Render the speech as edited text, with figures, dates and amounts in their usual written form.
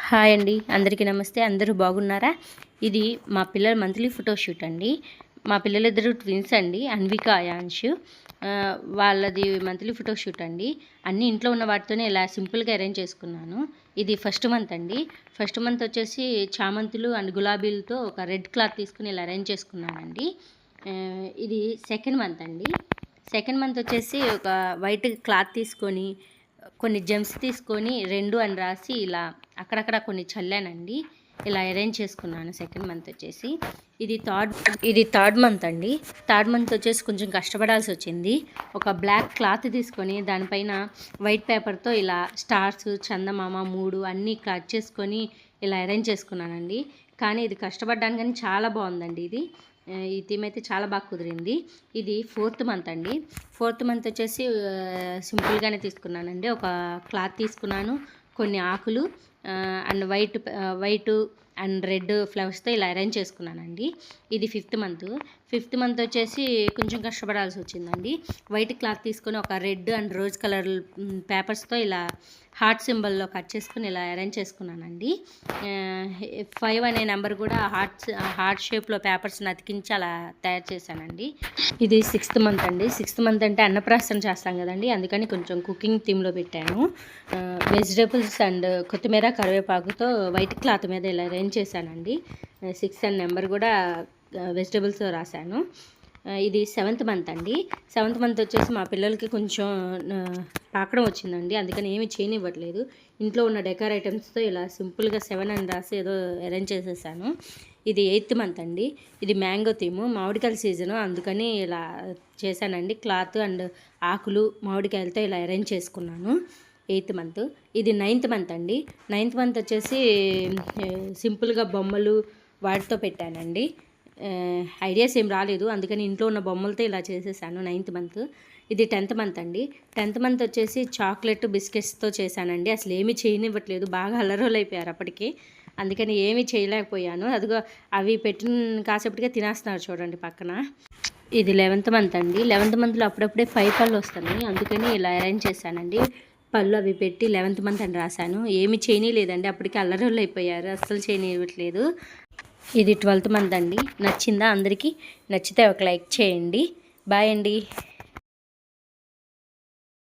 Hi అండి, అందరికీ నమస్తే. అందరూ బాగున్నారా? ఇది మా పిల్లల మంత్లీ ఫోటోషూట్ అండి. మా పిల్లలిద్దరూ ట్విన్స్ అండి, అన్విక, అయాన్షు. వాళ్ళది మంత్లీ ఫోటోషూట్ అండి. అన్నీ ఇంట్లో ఉన్న వాటితోనే ఇలా సింపుల్గా అరేంజ్ చేసుకున్నాను. ఇది ఫస్ట్ మంత్ అండి. ఫస్ట్ మంత్ వచ్చేసి చామంతులు అండ్ గులాబీలతో ఒక రెడ్ క్లాత్ తీసుకుని ఇలా అరేంజ్ చేసుకున్నానండి. ఇది సెకండ్ మంత్ అండి. సెకండ్ మంత్ వచ్చేసి ఒక వైట్ క్లాత్ తీసుకొని కొన్ని జెమ్స్ తీసుకొని 2 అని రాసి ఇలా అక్కడక్కడ కొన్ని చల్లానండి. ఇలా అరేంజ్ చేసుకున్నాను. సెకండ్ మంత్ వచ్చేసి ఇది థర్డ్ మంత్ అండి. థర్డ్ మంత్ వచ్చేసి కొంచెం కష్టపడాల్సి వచ్చింది. ఒక బ్లాక్ క్లాత్ తీసుకొని దానిపైన వైట్ పేపర్తో ఇలా స్టార్స్, చందమామ 3 అన్నీ కట్ చేసుకొని ఇలా అరేంజ్ చేసుకున్నానండి. కానీ ఇది కష్టపడ్డాను కానీ చాలా బాగుందండి. ఈ థీమ్ అయితే చాలా బాగా కుదిరింది. ఇది ఫోర్త్ మంత్ అండి. ఫోర్త్ మంత్ వచ్చేసి సింపుల్గానే తీసుకున్నానండి. ఒక క్లాత్ తీసుకున్నాను, కొన్ని ఆకులు అండ్ వైట్ అండ్ రెడ్ ఫ్లవర్స్తో ఇలా అరేంజ్ చేసుకున్నానండి. ఇది ఫిఫ్త్ మంత్ వచ్చేసి కొంచెం కష్టపడాల్సి వచ్చిందండి. వైట్ క్లాత్ తీసుకొని ఒక రెడ్ అండ్ రోజ్ కలర్ పేపర్స్తో ఇలా హార్ట్ సింబల్లో కట్ చేసుకుని ఇలా అరేంజ్ చేసుకున్నానండి. 5 అనే నెంబర్ కూడా హార్ట్ షేప్లో పేపర్స్ని అతికించి అలా తయారు చేశానండి. ఇది సిక్స్త్ మంత్ అండి. సిక్స్త్ మంత్ అంటే అన్నప్రాసన చేస్తాం కదండి, అందుకని కొంచెం కుకింగ్ థీమ్లో పెట్టాను. వెజిటేబుల్స్ అండ్ కొత్తిమీర, కరివేపాకుతో వైట్ క్లాత్ మీద ఇలా అరేంజ్ చేశానండి. 6 అనే నెంబర్ కూడా వెజిటేబుల్స్తో రాశాను. ఇది సెవెంత్ మంత్ అండి. సెవెంత్ మంత్ వచ్చేసి మా పిల్లలకి కొంచెం పాకడం వచ్చిందండి, అందుకని ఏమి చేయనివ్వట్లేదు. ఇంట్లో ఉన్న డెకర్ ఐటమ్స్తో ఇలా సింపుల్గా 7 అని రాసి ఏదో అరేంజ్ చేసేసాను. ఇది 8th మంత్ అండి. ఇది మ్యాంగో థీము, మామిడికాయల సీజను, అందుకని ఇలా చేశానండి. క్లాత్ అండ్ ఆకులు, మామిడికాయలతో ఇలా అరేంజ్ చేసుకున్నాను. 8th month. ఇది 9th మంత్ అండి. 9th మంత్ వచ్చేసి సింపుల్గా బొమ్మలు వాటితో పెట్టానండి. ఐడియాస్ ఏం రాలేదు, అందుకని ఇంట్లో ఉన్న బొమ్మలతో ఇలా చేసేసాను. 9th month. ఇది 10th మంత్ అండి. 10th మంత్ వచ్చేసి చాక్లెట్ బిస్కెట్స్తో చేశానండి. అసలు ఏమీ చేయనివ్వట్లేదు, బాగా అల్లరోలు అయిపోయారు అప్పటికి, అందుకని ఏమీ చేయలేకపోయాను. అదిగో అవి పెట్టిన కాసేపటిగా తినేస్తున్నారు చూడండి పక్కన. ఇది 11th మంత్ అండి. 11th మంత్లో అప్పుడప్పుడే 5 పళ్ళు వస్తున్నాయి, అందుకని ఇలా అరేంజ్ చేశానండి. పళ్ళు అవి పెట్టి 11th మంత్ అని రాశాను. ఏమి చేయనీయలేదండి, అప్పటికి అల్లరోళ్ళు అయిపోయారు, అస్సలు చేయనివ్వట్లేదు. ఇది 12th మంత్ అండి. నచ్చిందా అందరికీ? నచ్చితే ఒక లైక్ చేయండి. బాయ్ అండి.